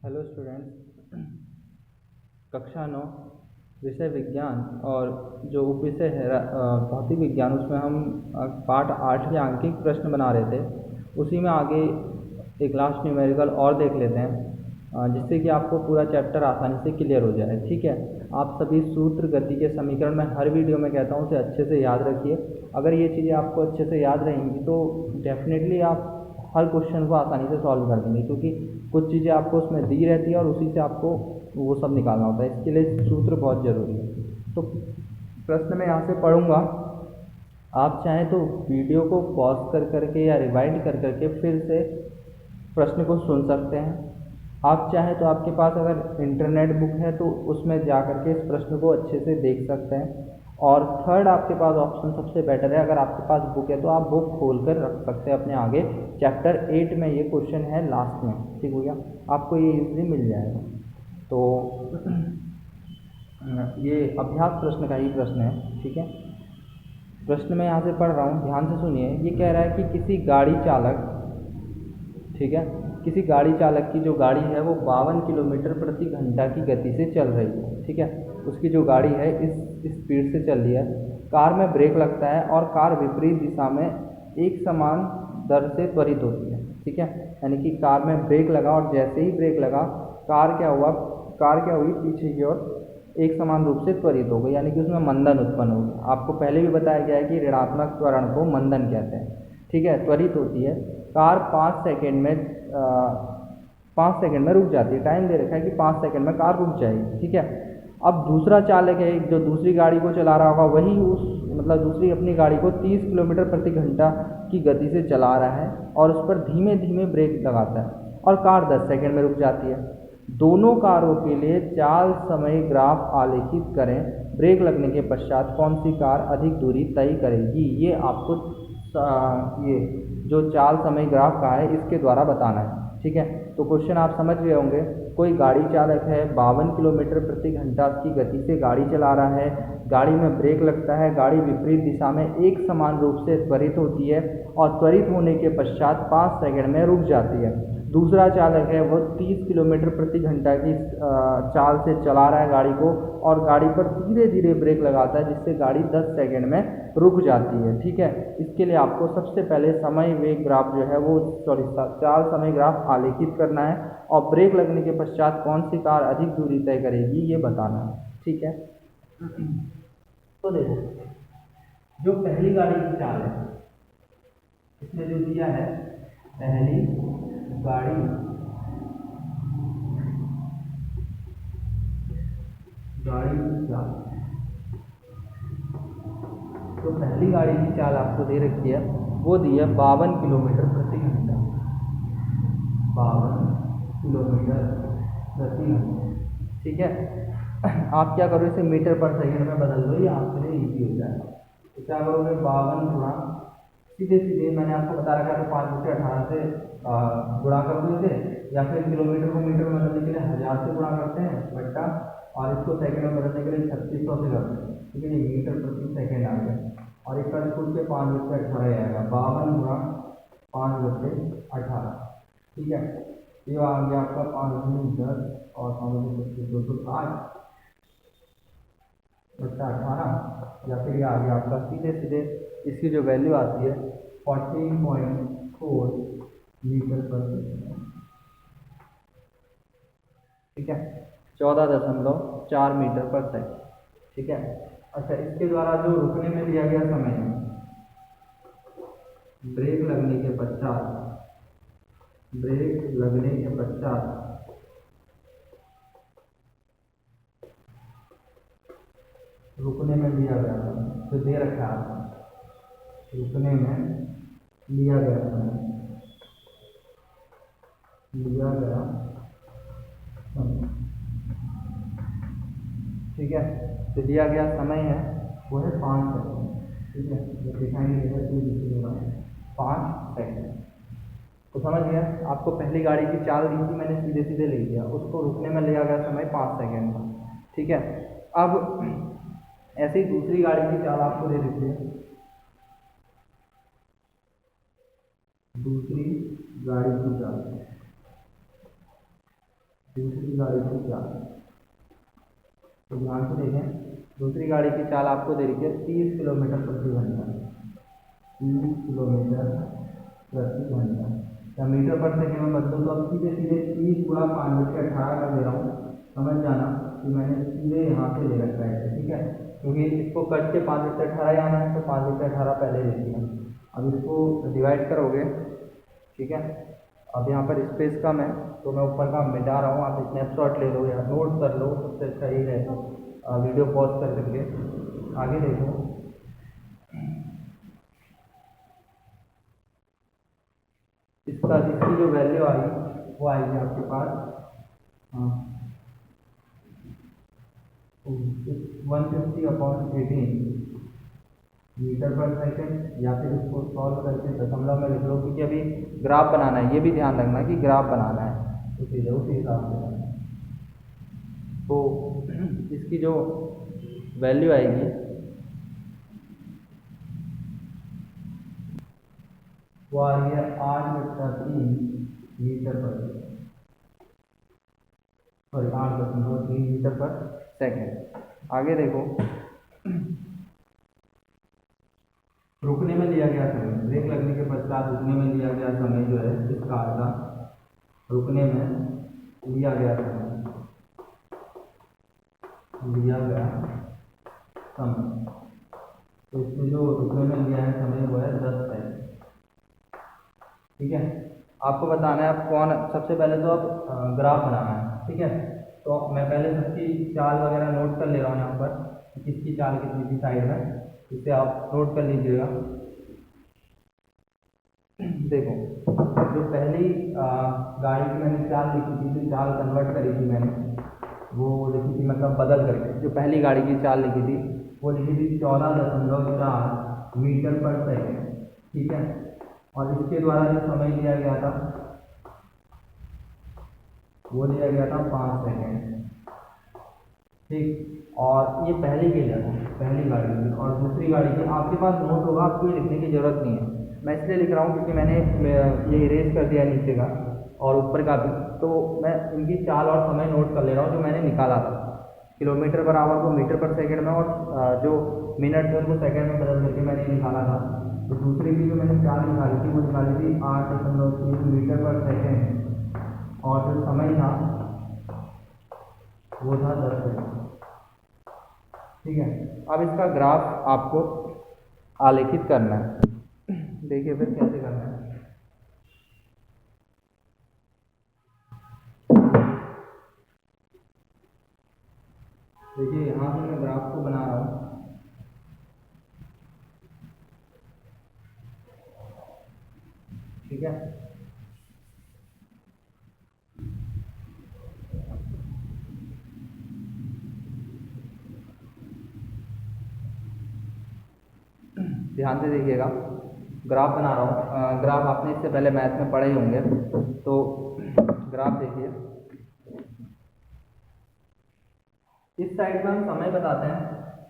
Hello students. कक्षा 9 विषय विज्ञान और जो उपविषय है भौतिक विज्ञान, उसमें हम पाठ 8 के आंकिक प्रश्न बना रहे थे। उसी में आगे एक लास्ट न्यूमेरिकल और देख लेते हैं, जिससे कि आपको पूरा चैप्टर आसानी से क्लियर हो जाए। ठीक है, आप सभी सूत्र, गति के समीकरण मैं हर वीडियो में कहता हूँ उसे अच्छे से याद रखिए। अगर ये चीज़ें आपको अच्छे से याद रहेंगी तो डेफिनेटली आप हर क्वेश्चन को आसानी से सॉल्व कर देंगे, क्योंकि कुछ चीज़ें आपको उसमें दी रहती है और उसी से आपको वो सब निकालना होता है। इसके लिए सूत्र बहुत ज़रूरी है। तो प्रश्न मैं यहाँ से पढ़ूँगा, आप चाहें तो वीडियो को पॉज कर करके या रिवाइंड कर करके फिर से प्रश्न को सुन सकते हैं। आप चाहें तो आपके पास अगर इंटरनेट बुक है तो उसमें जा करके इस प्रश्न को अच्छे से देख सकते हैं। और थर्ड आपके पास ऑप्शन सबसे बेटर है, अगर आपके पास बुक है तो आप बुक खोल कर रख सकते हैं अपने आगे। चैप्टर 8 में ये क्वेश्चन है लास्ट में, ठीक हो गया, आपको ये इजीली मिल जाएगा। तो ये अभ्यास प्रश्न का ही प्रश्न है। ठीक है, प्रश्न मैं यहाँ से पढ़ रहा हूँ, ध्यान से सुनिए। ये कह रहा है कि किसी गाड़ी चालक, ठीक है, किसी गाड़ी चालक की जो गाड़ी है वो 52 किलोमीटर प्रति घंटा की गति से चल रही है। ठीक है, उसकी जो गाड़ी है इस स्पीड से चल रही है। कार में ब्रेक लगता है और कार विपरीत दिशा में एक समान दर से त्वरित होती है। ठीक है, यानी कि कार में ब्रेक लगा और जैसे ही ब्रेक लगा कार क्या हुई, पीछे की ओर एक समान रूप से त्वरित हो गई, यानी कि उसमें मंदन उत्पन्न हो गया। आपको पहले भी बताया गया है कि ऋणात्मक त्वरण को मंदन कहते हैं। ठीक है, त्वरित होती है। कार 5 सेकंड में रुक जाती है। टाइम दे रखा है कि 5 सेकंड में कार रुक जाएगी। ठीक है, अब दूसरा चालक है जो दूसरी गाड़ी को चला रहा होगा, वही दूसरी अपनी गाड़ी को 30 किलोमीटर प्रति घंटा की गति से चला रहा है और उस पर धीमे धीमे ब्रेक लगाता है और कार 10 सेकंड में रुक जाती है। दोनों कारों के लिए चाल समय ग्राफ आलेखित करें। ब्रेक लगने के पश्चात कौन सी कार अधिक दूरी तय करेगी, ये आपको ये जो चाल समय ग्राफ का है इसके द्वारा बताना है। ठीक है, तो क्वेश्चन आप समझ गए होंगे। कोई गाड़ी चालक है, 52 किलोमीटर प्रति घंटा की गति से गाड़ी चला रहा है, गाड़ी में ब्रेक लगता है, गाड़ी विपरीत दिशा में एक समान रूप से त्वरित होती है और त्वरित होने के पश्चात 5 सेकंड में रुक जाती है। दूसरा चालक है वो 30 किलोमीटर प्रति घंटा की चाल से चला रहा है गाड़ी को और गाड़ी पर धीरे धीरे ब्रेक लगाता है, जिससे गाड़ी 10 सेकंड में रुक जाती है। ठीक है, इसके लिए आपको सबसे पहले समय वेग ग्राफ जो है वो चाल समय ग्राफ आलेखित करना है और ब्रेक लगने के पश्चात कौन सी कार अधिक दूरी तय करेगी ये बताना है। ठीक है, तो देखो, जो पहली गाड़ी की चाल है इसमें जो दिया है, पहली गाड़ी की चाल, तो पहली गाड़ी की चाल आपको दे रखी है, वो दी है 52 किलोमीटर प्रति घंटा। 52 किलोमीटर प्रति घंटा। ठीक है, आप क्या करो, इसे मीटर पर सेकंड में बदल दो, ये आपके लिए इजी हो जाएगा। तो क्या करोगे, 52 गुणा सीधे सीधे मैंने आपको बता रखा था 5 बटे 18 से गुणा कर दो इसे, या फिर किलोमीटर को मीटर में बदलने के लिए 1000 से गुणा करते हैं बट्टा, और इसको सेकंड में बदलने के लिए 3600 से करते हैं। ठीक है, ये मीटर प्रति सेकंड आ गया और एक बार खुद के 5 बटे 18 आएगा, 52 गुणा 5 बटे 18। ठीक है, ये आ गया आपका 5 गुनी 10 और 5 बटे 208 बट्टा 18, या फिर ये आ गया आपका सीधे सीधे इसकी जो वैल्यू आती है 14.4 मीटर पर सेकंड। ठीक है, 14.4 मीटर पर सेकंड। ठीक है, अच्छा, इसके द्वारा जो रुकने में दिया गया समय है, ब्रेक लगने के पश्चात रुकने में लिया गया समय जो दे रखा है, रुकने में लिया गया समय, ठीक है, तो दिया गया समय है वो है 5 सेकंड। ठीक है, जो दिखाएंगे 5 सेकंड। तो समझ गया, आपको पहली गाड़ी की चाल दी थी, मैंने सीधे सीधे ले लिया, उसको रुकने में लिया गया समय 5 सेकंड का। ठीक है, अब ऐसे ही दूसरी गाड़ी की चाल आपको दे देते हैं, दूसरी गाड़ी की चाल। दूसरी गाड़ी की चाल, तो ध्यान से देखें, दूसरी गाड़ी की चाल आपको दे रही है 30 किलोमीटर प्रति घंटा, 30 किलोमीटर प्रति घंटा, या मीटर पर सेकेंड में बदलूँ तो अब सीधे सीधे 30 गुणा 5/18 कर दे रहा हूँ। समझ जाना कि मैंने सीधे यहाँ से ले रखा है, ठीक है, क्योंकि इसको कट के 5/18 आना है, तो 5/18 पहले ले लिया। अब इसको डिवाइड करोगे, ठीक है, अब यहाँ पर स्पेस कम है तो मैं ऊपर का मिटा रहा हूँ, आप स्नैपशॉट ले लो या नोट कर लो, सबसे अच्छा यही रहेगा। वीडियो पॉज कर करके आगे देखो। इसकी जो वैल्यू आएगी वो आएगी आपके पास, हाँ, 150/18 मीटर पर सेकेंड, या फिर इसको सॉल्व करके दशमलव में लिख लो, क्योंकि अभी ग्राफ बनाना है, ये भी ध्यान रखना कि ग्राफ बनाना है, तो सीधे उसी हिसाब से बनाना है। तो इसकी जो वैल्यू आएगी वो आ रही है 8/3 मीटर पर, सॉरी 8.3 मीटर पर सेकेंड। आगे देखो, रुकने में लिया गया समय, ब्रेक लगने के पश्चात रुकने में लिया गया समय जो है इस कार का, रुकने में लिया गया समय, लिया गया समय, तो इसमें जो रुकने में लिया है समय वो है 10 सेकंड, ठीक है। आपको बताना है आप कौन, सबसे पहले तो आप ग्राफ बनाना है, ठीक है, तो मैं पहले सबकी चाल वगैरह नोट कर ले रहा हूँ यहाँ पर, किसकी चाल कितनी थी साइड में, इसे आप नोट कर लीजिएगा। देखो, जो पहली गाड़ी की मैंने चाल लिखी थी, जो चाल कन्वर्ट करी थी मैंने, वो लिखी थी मतलब बदल करके, जो पहली गाड़ी की चाल लिखी थी वो लिखी थी 14.4 मीटर पर सेकेंड, ठीक है, और इसके द्वारा जो समय लिया गया था वो लिया गया था 5 सेकेंड, ठीक, और ये पहली के लिए था, पहली गाड़ी की। और दूसरी गाड़ी की आपके पास नोट होगा, आपको ये लिखने की ज़रूरत नहीं है, मैं इसलिए लिख रहा हूँ क्योंकि मैंने ये इरेज कर दिया नीचे का और ऊपर का भी, तो मैं इनकी चाल और समय नोट कर ले रहा हूँ जो मैंने निकाला था। किलोमीटर पर आवर को मीटर पर सेकेंड में, और जो मिनट थे उनको सेकेंड में बदल करके मैंने निकाला था। तो दूसरी की जो मैंने चाल निकाली थी वो निकाली थी 8.3 मीटर पर सेकेंड, और जो समय था वो था 10 सेकेंड, ठीक है। अब इसका ग्राफ आपको आलेखित करना है, देखिए फिर कैसे करना है। देखिए यहाँ से मैं ग्राफ को बना रहा हूँ, ठीक है, ध्यान से देखिएगा, ग्राफ बना रहा हूँ। ग्राफ आपने इससे पहले मैथ में पढ़े ही होंगे, तो ग्राफ देखिए, इस साइड में हम समय बताते हैं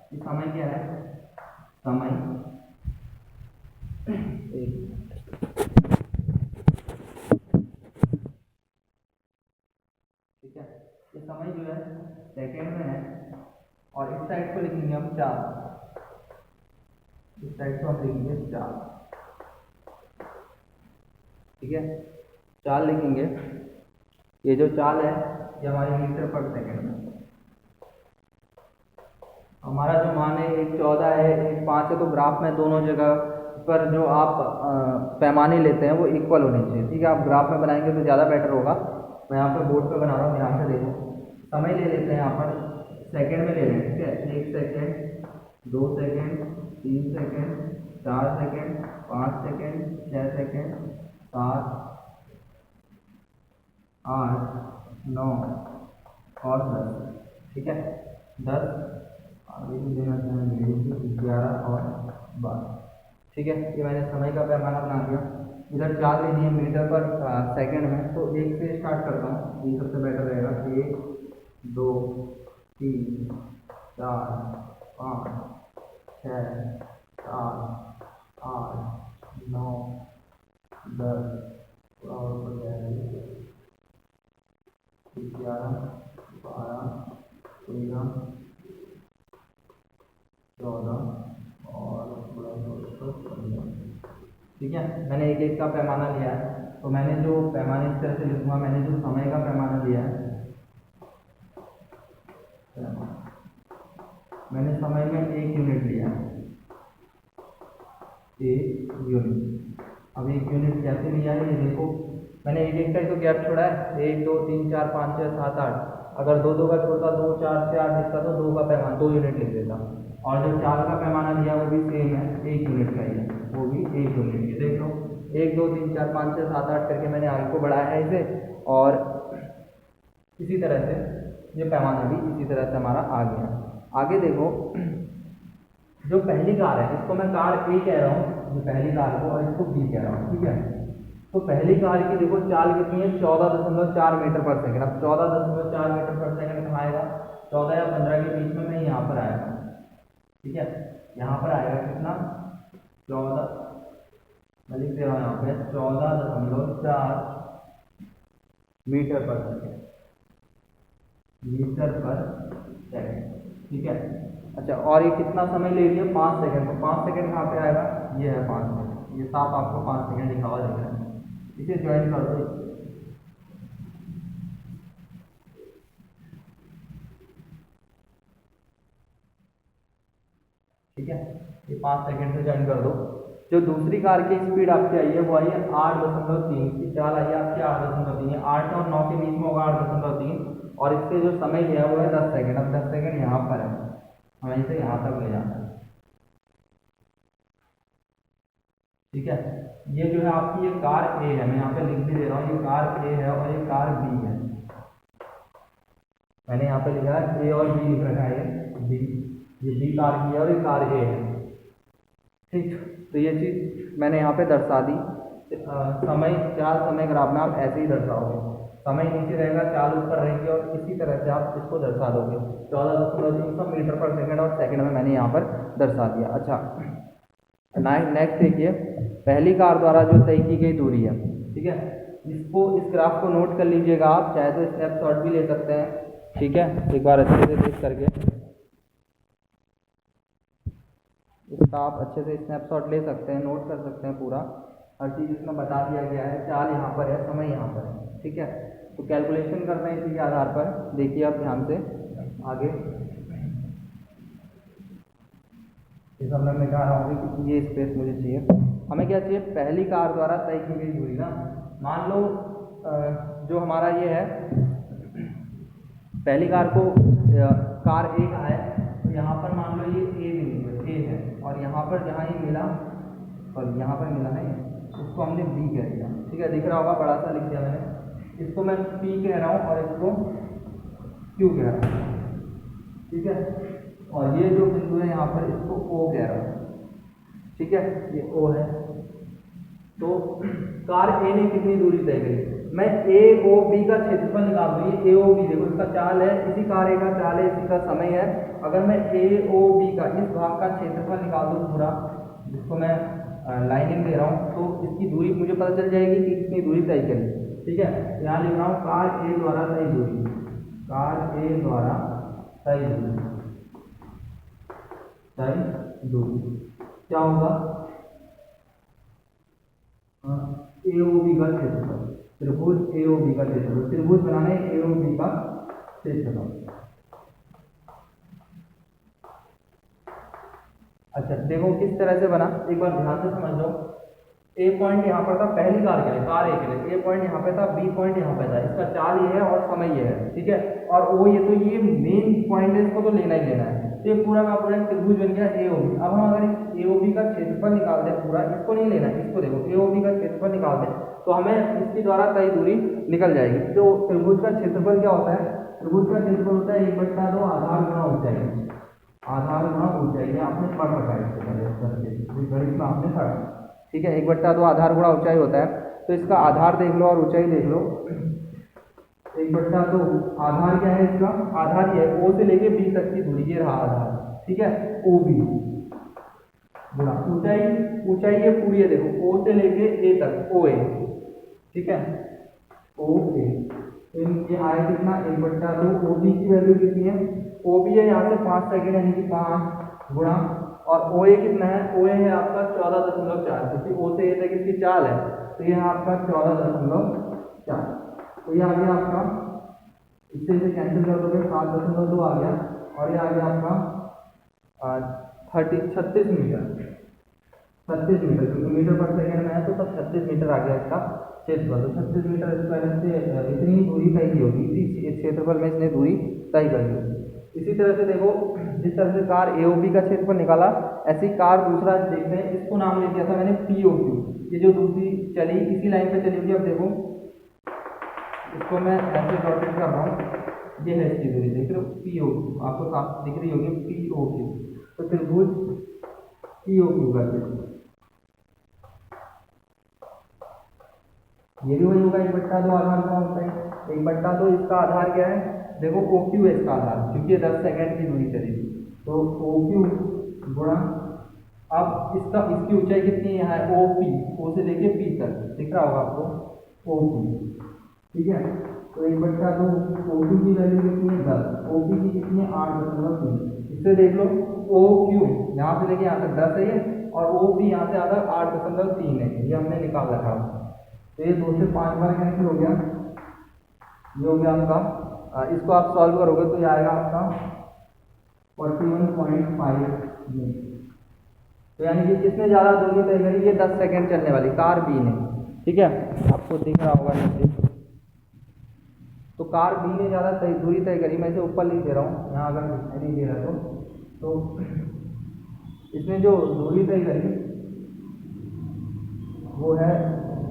कि समय क्या है, समय ठीक है, ये समय जो है सेकेंड में है, और इस साइड को लिखेंगे हम चाल, इस साइड को हम लिखेंगे चाल, ठीक है, चाल लिखेंगे। ये जो चाल है ये हमारी मीटर पर सेकेंड में, हमारा जो मान है 1.14 है, 1.5 है, तो ग्राफ में दोनों जगह पर जो आप पैमाने लेते हैं वो इक्वल होने चाहिए, ठीक है। आप ग्राफ में बनाएंगे तो ज़्यादा बेटर होगा। मैं यहाँ पर बोर्ड पे बना रहा हूँ, ध्यान से देखो, समय ले लेते हैं यहाँ पर, सेकंड में ले लें, ठीक है, 1 second, 2 second, 3 second, 4 second, 5 second, 6 second, 7, 8, 9 और 10, ठीक है, 10, आगे भी देना चाहेंगे 11 और 12, ठीक है। ये मैंने समय का पैमाना बना दिया। इधर चाल लेनी है मीटर पर सेकंड में, तो 1 से स्टार्ट करता हूँ, ये सबसे बेटर रहेगा। 1, 2, 3, 4, 5, 6, 7, 8, 9, 10 और 11, 11, 12, 13, 14 और 15। ठीक है, मैंने एक एक का पैमाना लिया है। तो मैंने जो पैमाने इस तरह से लिखूंगा, मैंने जो समय का पैमाना लिया है, मैंने समय में 1 यूनिट लिया है, 1 यूनिट। अब 1 यूनिट कैसे लिया है ये देखो, मैंने एक एक का ही तो गैप छोड़ा है, 1 2 3 4 5 6 7 8। अगर दो दो का छोड़ता, 2 4 से 8 लिखता तो 2 का पैमाना 2 यूनिट लिख देता। और जो 4 का पैमाना लिया वो भी सेम है, 1 यूनिट का ही है, वो भी 1 यूनिट की। देख लो 1 2 3 4 5 6 7 8 करके मैंने आगे को बढ़ाया है इसे, और इसी तरह से ये पैमाना भी इसी तरह से हमारा आ गया। आगे देखो, जो पहली कार है इसको मैं कार ए कह रहा हूँ, जो पहली कार को, और इसको बी कह रहा हूँ। ठीक है, तो पहली कार की देखो चाल कितनी है, 14.4 मीटर पर सेकंड। अब 14.4 मीटर पर सेकंड कहाँ आएगा, 14 या 15 के बीच में मैं यहाँ पर आएगा। ठीक है, यहाँ पर आएगा कितना, 14, मैं लिख दे रहा हूँ यहाँ पे 14.4 मीटर पर सेकंड, मीटर पर सेकंड। ठीक है, अच्छा, और ये कितना समय ले लिया, 5 सेकंड। तो 5 सेकंड कहाँ पे आएगा, ये है 5 सेकंड, ये साफ आपको 5 सेकंड लिखा हुआ दिख रहा है। इसे ज्वाइन कर दो। ठीक है, ये 5 सेकंड से ज्वाइन कर दो। जो दूसरी कार की स्पीड आपकी आई है वो आई है 8.3 की चाल आई है आपकी 8.3, 8 और 9 के बीच में होगा 8.3, और इसके जो समय लिया वो है 10 सेकंड। अब 10 सेकंड यहाँ पर है, हमें इसे यहाँ तक ले जाना है। ठीक है, ये जो है आपकी ये कार ए है, मैं यहाँ पे लिख भी दे रहा हूँ, ये कार ए है और ये कार बी है। मैंने यहाँ पे लिखा है ए और बी लिख रखा है, बी, ये बी कार की है और ये कार ए है। ठीक, तो ये चीज़ मैंने यहाँ पे दर्शा दी। समय, चाल समय ग्राफ में आप ऐसे ही दर्शाओगे, समय नीचे रहेगा, चाल ऊपर रहेगी, और इसी तरह से आप इसको दर्शा दोगे। 14.3 मीटर पर सेकंड और सेकंड में मैंने यहाँ पर दर्शा दिया। अच्छा, नेक्स्ट देखिए, पहली कार द्वारा जो तय की गई दूरी है। ठीक है, इसको, इस ग्राफ को नोट कर लीजिएगा, आप चाहे तो स्नैपशॉट भी ले सकते हैं। ठीक है, एक बार अच्छे से देख करके इसका आप अच्छे से स्नैपशॉट ले सकते हैं, नोट कर सकते हैं, पूरा हर चीज़ इसमें बता दिया गया है। चाल यहाँ पर है, समय यहाँ पर है। ठीक है, तो कैलकुलेशन करते हैं इसी के आधार पर। देखिए आप ध्यान से आगे, इस समय मैं कह रहा हूँ कि ये स्पेस मुझे चाहिए। हमें क्या चाहिए, पहली कार द्वारा तय की गई दूरी ना। मान लो जो हमारा ये है, पहली कार को कार ए का है, तो यहाँ पर मान लो ये ए बिंदु है, ए है, और यहाँ पर जहाँ ये मिला, और यहाँ पर मिला है, उसको हमने बी कह दिया। ठीक है, दिख रहा होगा, बड़ा सा लिख दिया मैंने। इसको मैं पी कह रहा हूँ और इसको क्यू कह रहा हूँ। ठीक है, और ये जो बिंदु है यहाँ पर, इसको ओ कह रहा हूँ। ठीक है, ये ओ है। तो कार ए ने कितनी दूरी तय करी, मैं ए ओ बी का क्षेत्रफल निकाल दूँ। ये ए ओ बी देखो, इसका चाल है, इसी कार ए का चाल है, इसी का समय है। अगर मैं ए ओ बी का इस भाग का क्षेत्रफल निकाल दूँ पूरा, जिसको मैं लाइनिंग दे रहा हूँ, तो इसकी दूरी मुझे पता चल जाएगी कि कितनी दूरी तय करी। ठीक है, यहाँ लिख रहा हूँ कार ए द्वारा तय दूरी, कार ए द्वारा तय दूरी, तय दूरी क्या होगा, ए ओ बी का क्षेत्रफल, त्रिभुज ए ओ बी का क्षेत्रफल, त्रिभुज बनाने ए ओ बी का क्षेत्रफल। अच्छा, देखो किस तरह से बना, एक बार ध्यान से समझ लो। ए पॉइंट यहाँ पर था पहली कार के लिए, कार ए के लिए, ए पॉइंट यहाँ पे था, बी पॉइंट यहाँ पे था, इसका चाल ये है और समय ये है। ठीक है, और ओ ये, तो ये मेन पॉइंट है, इसको तो लेना ही लेना है। तो ये पूरा का पूरा त्रिभुज बन गया ए ओ बी। अब हम अगर ए ओ बी का क्षेत्रफल निकाल दें पूरा, इसको नहीं लेना है, इसको देखो, ए ओ बी का क्षेत्रफल निकाल दें तो हमें इसके द्वारा तय दूरी निकल जाएगी। तो त्रिभुज का क्षेत्रफल क्या होता है, त्रिभुज का क्षेत्रफल होता है 1/2 आधार गुणा ऊंचाई, आधार गुणा ऊंचाई। आपने पढ़ रखा है इससे पहले, गणित में आपने पढ़ा। ठीक है, 1/2 आधार गुणा ऊंचाई होता है। तो इसका आधार देख लो और ऊंचाई देख लो। 1/2 आधार क्या है इसका, आधार ये है, ओ से लेके बी तक की दूरी, ये रहा आधार। ठीक है, ओ बी गुणा ऊंचाई, ऊंचाई ये पूरी है, देखो ओ से लेके ए तक, ओ ए। ठीक है, ओ ए, तो ये आया कितना 1/2। ओ बी की वैल्यू कितनी है, ओ बी है यहाँ से 5 सेकेंड यानी कि 5 गुणा, और ओ ए कितना है, ओ ए है आपका 14.4, क्योंकि ओ से ए तक इसकी चाल है, तो ये है आपका 14.4। तो ये आ गया आपका, इससे इसे कैंसिल कर दोगे 7.2 आ गया, और ये आ गया आपका 36 मीटर, 36 मीटर, क्योंकि मीटर पर सेकेंड में है तो तब 36 मीटर आ गया इसका क्षेत्रफल। तो 36 मीटर स्क्वायर से इतनी दूरी तय की होगी, इसी क्षेत्रफल में इसने दूरी तय करी होगी। इसी तरह से देखो, जिस तरह से कार एओबी का क्षेत्रफल निकाला, ऐसी कार दूसरा देखते हैं, इसको नाम ले दिया था मैंने पीओक्यू। ये जो दूसरी चली इसी लाइन पे चली होगी, अब देखो इसको मैं ऐसे डॉटेड कर रहा हूँ, ये है इसकी दूरी, देख रहे हो पीओक्यू, आपको साफ दिख रही होगी पीओक्यू। तो त्रिभुज पीओक्यू का ये भी वही होगा, 1/2 आधार का होता है। 1/2 इसका आधार क्या है, देखो ओ क्यू है इसका आधार, क्योंकि 10 सेकेंड की दूरी चली, तो ओ क्यू गुणा, अब इसकी ऊंचाई कितनी है, ओ पी, ओ से लेके पी तक दिख रहा होगा आपको, ओ पी, ठीक है। तो 1/2 ओ क्यू की वैल्यू कितनी है 10, ओ पी की कितनी है 8.3। इससे देख लो ओ क्यू यहाँ से लेके यहाँ तक 10 है ये, और ओ पी यहाँ से आता 8.3 है, ये हमने निकाल रखा। तो ये 2 से 5 बार कैंसिल हो गया, ये हो गया आपका, इसको आप सॉल्व करोगे तो ये आएगा आपका 41.5। तो यानी कि किसने ज़्यादा दूरी तय करी, ये 10 सेकेंड चलने वाली कार बी ने, ठीक है, आपको दिख रहा होगा नीचे। तो कार बी ने ज़्यादा दूरी तय करी, मैं इसे ऊपर लिख दे रहा हूँ, यहाँ अगर नहीं दे रहा तो इसने जो दूरी तय करी वो है,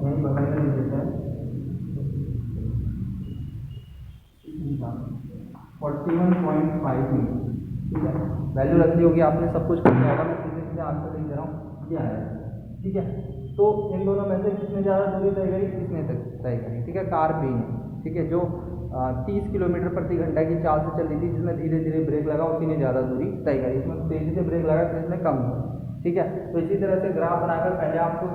यहीं बगल में लिख देते हैं 41.5 मीटर, ठीक है। वैल्यू रखी होगी आपने, सब कुछ कर दिया होगा, मैं सीधे सीधे आंसर लिख दे रहा हूँ, ये आया, ठीक है। तो इन दोनों में से किसने ज़्यादा दूरी तय करी, किसने तय करी, ठीक है, कार बी ने, ठीक है, जो 30 किलोमीटर प्रति घंटा की चाल से चल रही थी, जिसमें धीरे धीरे ब्रेक लगा, उसी ने ज़्यादा दूरी तय करी, इसमें तेज़ी से ब्रेक लगा तो इसने कम, ठीक है। तो इसी तरह से ग्राफ बनाकर पहले आपको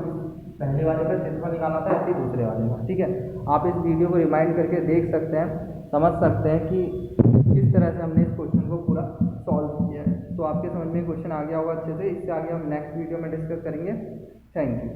पहले वाले का क्षेत्रफल निकालना था, ऐसे ही दूसरे वाले का, ठीक है। आप इस वीडियो को रिमाइंड करके देख सकते हैं, समझ सकते हैं कि किस तरह से हमने इस क्वेश्चन को पूरा सॉल्व किया है। तो आपके समझ में क्वेश्चन आ गया होगा अच्छे से। इससे आगे हम नेक्स्ट वीडियो में डिस्कस करेंगे। Thank you.